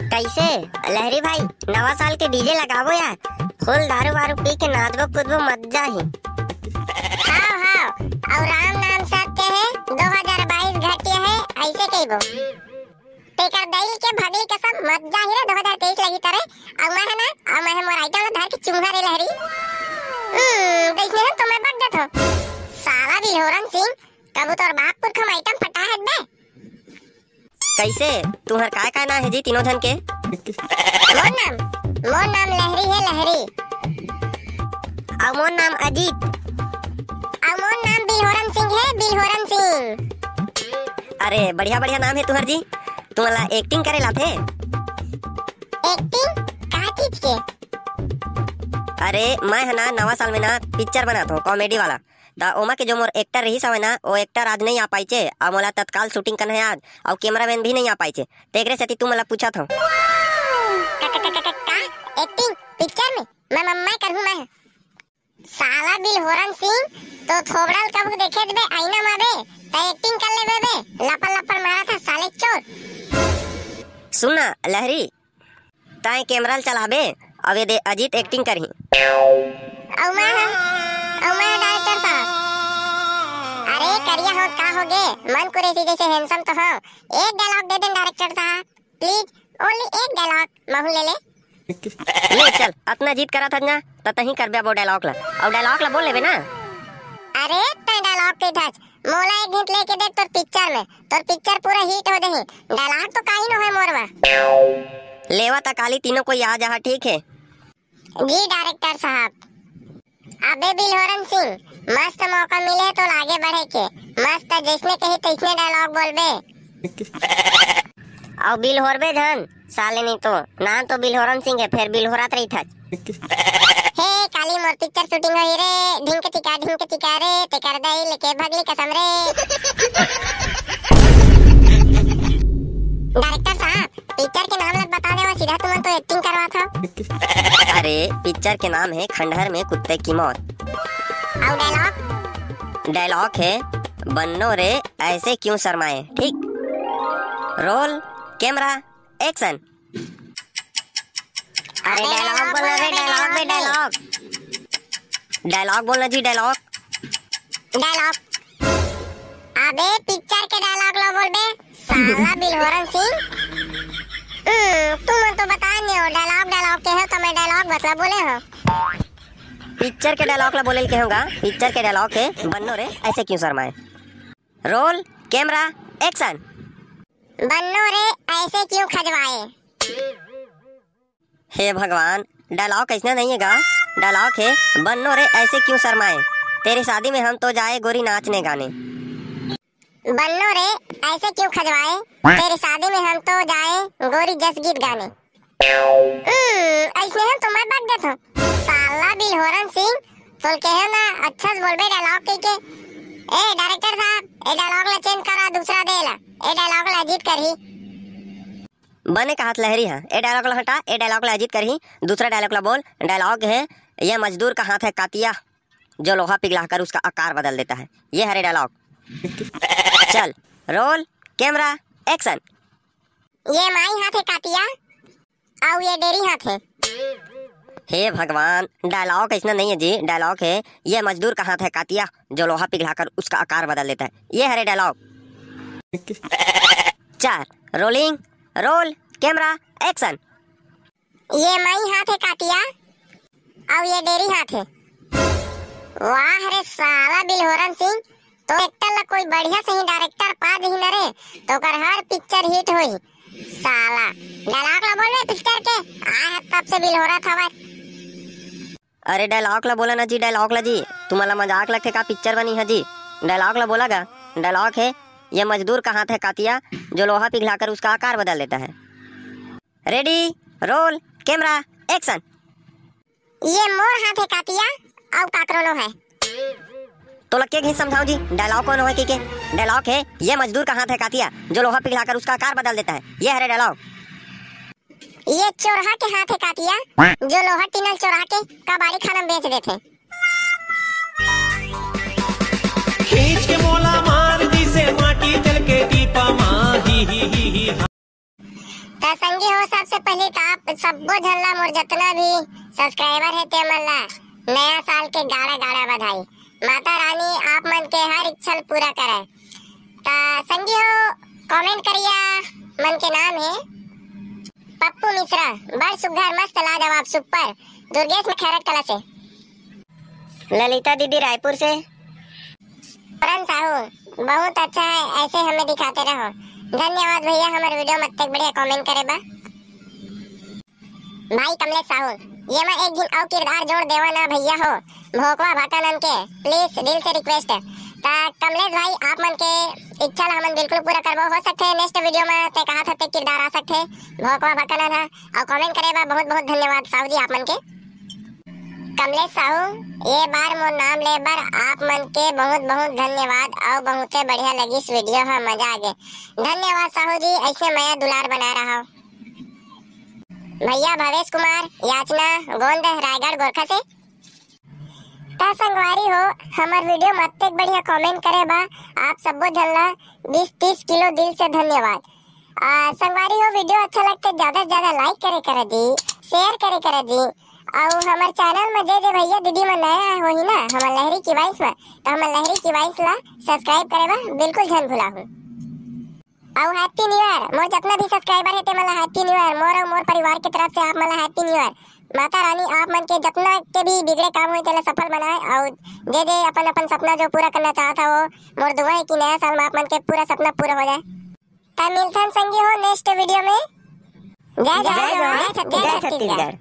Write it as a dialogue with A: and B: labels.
A: कैसे लहरी भाई, नवा साल के डीजे लगावो यार, फुल दारू वारू पी के नाचबो कूदबो मजा ही।
B: हाँ हाँ, और राम नाम सत्य है, 2022 घटिया है, ऐसे कहिबो। तेकर दैल के भगली कसम मजा ही रे 2023 लगी तरे। और मैं है ना, और मैं है मोर आइटम ला धर के चुंगा रे लहरी। देखने है तो मैं बक देत हो। साला बिलहोरन सिंह, कबू तोर बाप पुरख हम आइटम फटा है बे।
A: कैसे तुम्हार काय ना है जी तीनों जन के?
B: मोर नाम लहरी है, लहरी।
A: और मोर नाम अजीत।
B: और मोर नाम बिलहोरन सिंह है, बिलहोरन सिंह।
A: अरे बढ़िया बढ़िया नाम है तुम्हार जी। तुम्हारा एक्टिंग करे लाथे?
B: एक्टिंग का चीज के?
A: अरे मैं है ना नवा साल में ना पिक्चर बनाता हूँ कॉमेडी वाला। ता ओमा के जो मोर एक्टर रही समय ना, वो एक्टर आज नहीं आ पाई छे और मोला तत्काल शूटिंग करना है आज, और कैमरामैन भी नहीं आ पाई छे। तेरे से तू मला पूछा था
B: एक्टिंग पिक्चर में मैं करूँ मैं। साला बिलहोरन सिंह तो थोबड़ल कब देखे दे आईना मारे तो एक्टिंग कर ले बे, लपड़ लपड़ मारा था साले चोर।
A: सुनना लहरी, ताए कैमरा चलाबे अब ये दे अजीत एक्टिंग करही।
B: औ मैं डायरेक्टर साहब। अरे करिया हो का हो गे, मन कुरेसी जैसे हैंडसम तो हो। एक डायलॉग दे दें डायरेक्टर साहब प्लीज, ओनली एक डायलॉग महू ले
A: ले चल, अपना जीत करा था ना तो तही करबे वो डायलॉग ला, और डायलॉग ला बोल लेबे ना।
B: अरे ते डायलॉग के धच मोला एक घंटे लेके देख तोर पिक्चर में, तोर पिक्चर पूरा हिट हो देही। डायलॉग तो काई न है मोरवा।
A: लेवा ता काली तीनों को आ जा, ठीक है
B: जी डायरेक्टर साहब। अबे बिलहोरन सिंह, मस्त मौका मिले तो आगे बढ़े के, मस्त जिसने कही तैसने डायलॉग बोलबे।
A: और बिलहोरबे धन साले, नहीं तो नाम तो बिलहोरन सिंह है, फिर बिलहोरात रही था।
B: हे काली मोर पिक्चर शूटिंग होई रे, ढिंक चिका रे, ते कर दई लेके भगली कसम रे। डायरेक्टर साहब पिक्चर के नाम लग बता दे, सीधा तुम तो एक्टिंग करवा था।
A: अरे पिक्चर के नाम है खंडहर में कुत्ते की मौत।
B: और
A: डायलॉग है बन्नो रे ऐसे क्यों शर्माए, ठीक। Role camera action. अरे डायलॉग बोलना रे, डायलॉग में डायलॉग बोलना जी, डायलॉग।
B: अबे पिक्चर के डायलॉग लो बोल बे साला बिलहोरन सिंह। तुम तो बता नहीं हो डायलॉग के हो, तो मैं डायलॉग बतला बोले हो।
A: पिक्चर के डायलॉग ला बोले के होगा। पिक्चर के डायलॉग है बन्नो रे ऐसे क्यों शर्माए। Roll camera action.
B: बन्नो रे ऐसे क्यों खजवाए।
A: हे भगवान, डायलॉग ऐसा नहीं है गा। डायलॉग है बन्नो रे ऐसे क्यों शर्माए, तेरी शादी में हम तो जाए गोरी नाचने गाने।
B: बन्नो रे ऐसे क्यों खजवाए, तेरी शादी में हम तो जाए गोरी जस गीत गाने। ऐसे हम तो मैं बक देता हूँ। साला बिलहोरन सिंह तो कहे ना अच्छा से बोलबे डायलॉग के। ए डायरेक्टर साहब, ए डायलॉग ला चेंज करा, दूसरा देला। ए डायलॉग ला अजीत करही।
A: बने का हाथ लहरी है। ए डायलॉग ला हटा, ए डायलॉग ला अजीत करही, दूसरा डायलॉग ला बोल। डायलॉग है ये मजदूर का हाथ है कातिया, जो लोहा पिघलाकर उसका आकार बदल देता है। ये हरे डायलॉग। चल रोल कैमरा एक्शन।
B: ये माई हाथ है कातिया, और ये डेरी हाथ है।
A: हे भगवान, डायलॉग ऐसा नहीं है जी। डायलॉग है ये मजदूर का हाथ है कातिया, जो लोहा पिघलाकर उसका आकार बदल देता है। ये हरे dialogue. 4 rolling. Roll camera action.
B: ये माई हाथ है कातिया, और ये डेरी हाथ है। वाह रे साला बिलहोरन सिंह, तो एक्टर ला कोई बढ़िया सही डायरेक्टर पा दही न रे, तो कर हर पिक्चर हिट होई। साला डायलॉग ला बोल पिक्चर के, आ तब से बिलहोरा था।
A: अरे डायलॉग ला बोला ना जी, डायलॉग ला जी। तुम्हारा मजाक लगते का पिक्चर बनी है जी। डायलॉग ला बोला गा। डायलॉग है ये मजदूर का हाथ है कातिया, जो लोहा पिघलाकर उसका आकार बदल देता है। Ready roll camera action.
B: ये मोर हाथ है कातिया, और काकरोलो है।
A: तो लगे घी समझाओ जी, डायलॉग कौन है के? डायलॉग है ये मजदूर का हाथ है कातिया, जो लोहा पिघलाकर उसका आकार बदल देता है। ये हरे डायलॉग।
B: ये चोरहा के हाथ है कातिया, जो लोहा टिनल चोरा के कबाड़ी खाना बेच देते।
C: खींच के मोला मार दी से माटी जल के टीपा माही।
B: ता संगी हो सबसे पहले तो आप सबको झल्ला मोर जितना भी सब्सक्राइबर है ते मन ला नया साल के गाड़ा गाड़ा बधाई। माता रानी आप मन के हर इच्छा पूरा करे। ता संगी हो कमेंट करिया, मन के नाम है पप्पू मिश्रा, बड़ सुघर मस्त लाजवाब सुपर, दुर्गेश में खैरट कला से।
A: ललिता दीदी रायपुर से।
B: पूरन साहू बहुत अच्छा है, ऐसे हमें दिखाते रहो। धन्यवाद भैया, हमारे वीडियो में इतने बढ़िया कमेंट करे बा। भाई कमलेश साहू, ये मैं एक दिन और किरदार जोड़ देवा ना भैया हो, भोकवा भाकानन के प्लीज दिल से रिक्वेस्ट है। ता कमलेश भाई आप मन के इच्छा ला हमन बिल्कुल पूरा करबो। हो सकते है नेक्स्ट वीडियो में ते कहा था ते किरदार आ सकते भोकवा भाकानन है और कमेंट करे बा। बहुत बहुत धन्यवाद साहू जी आप मन के। कमलेश साहू ये बार मोर नाम ले बर आप मन के बहुत बहुत धन्यवाद और बहुत बढ़िया लगी इस वीडियो है, मजा आ गए। धन्यवाद साहू जी, ऐसे मैं दुलार बना रहा हूँ। भैया भवेश कुमार याचना गोंद रायगढ़ गोरखा से। ता संगवारी हो हमार वीडियो में इतने बढ़िया कमेंट करे बा, आप सबको झल्ला 20-30 किलो दिल से धन्यवाद। संगवारी हो वीडियो अच्छा लगते ज्यादा से ज्यादा लाइक करे दी, शेयर करे दी और हमारे चैनल में जे भैया दीदी में नया हो ही ना हमारे लहरी की वॉइस में, तो हमारे लहरी की वॉइस ला सब्सक्राइब करे बा बिल्कुल झन भुला हूँ। और हैप्पी न्यू ईयर मोर जितना भी सब्सक्राइबर है ते मला हैप्पी न्यू ईयर मोर और मोर परिवार की तरफ से आप मला happy new year. Mata Rani आप मन के जितना के भी बिगड़े काम हुए तेला सफल बनाए और जे अपन सपना जो पूरा करना चाहता हो, मोर दुआ है कि नया साल में आप मन के पूरा सपना पूरा हो जाए। तब मिलते हैं संगी हो नेक्स्ट वीडियो में। जय जय जय छत्तीसगढ़।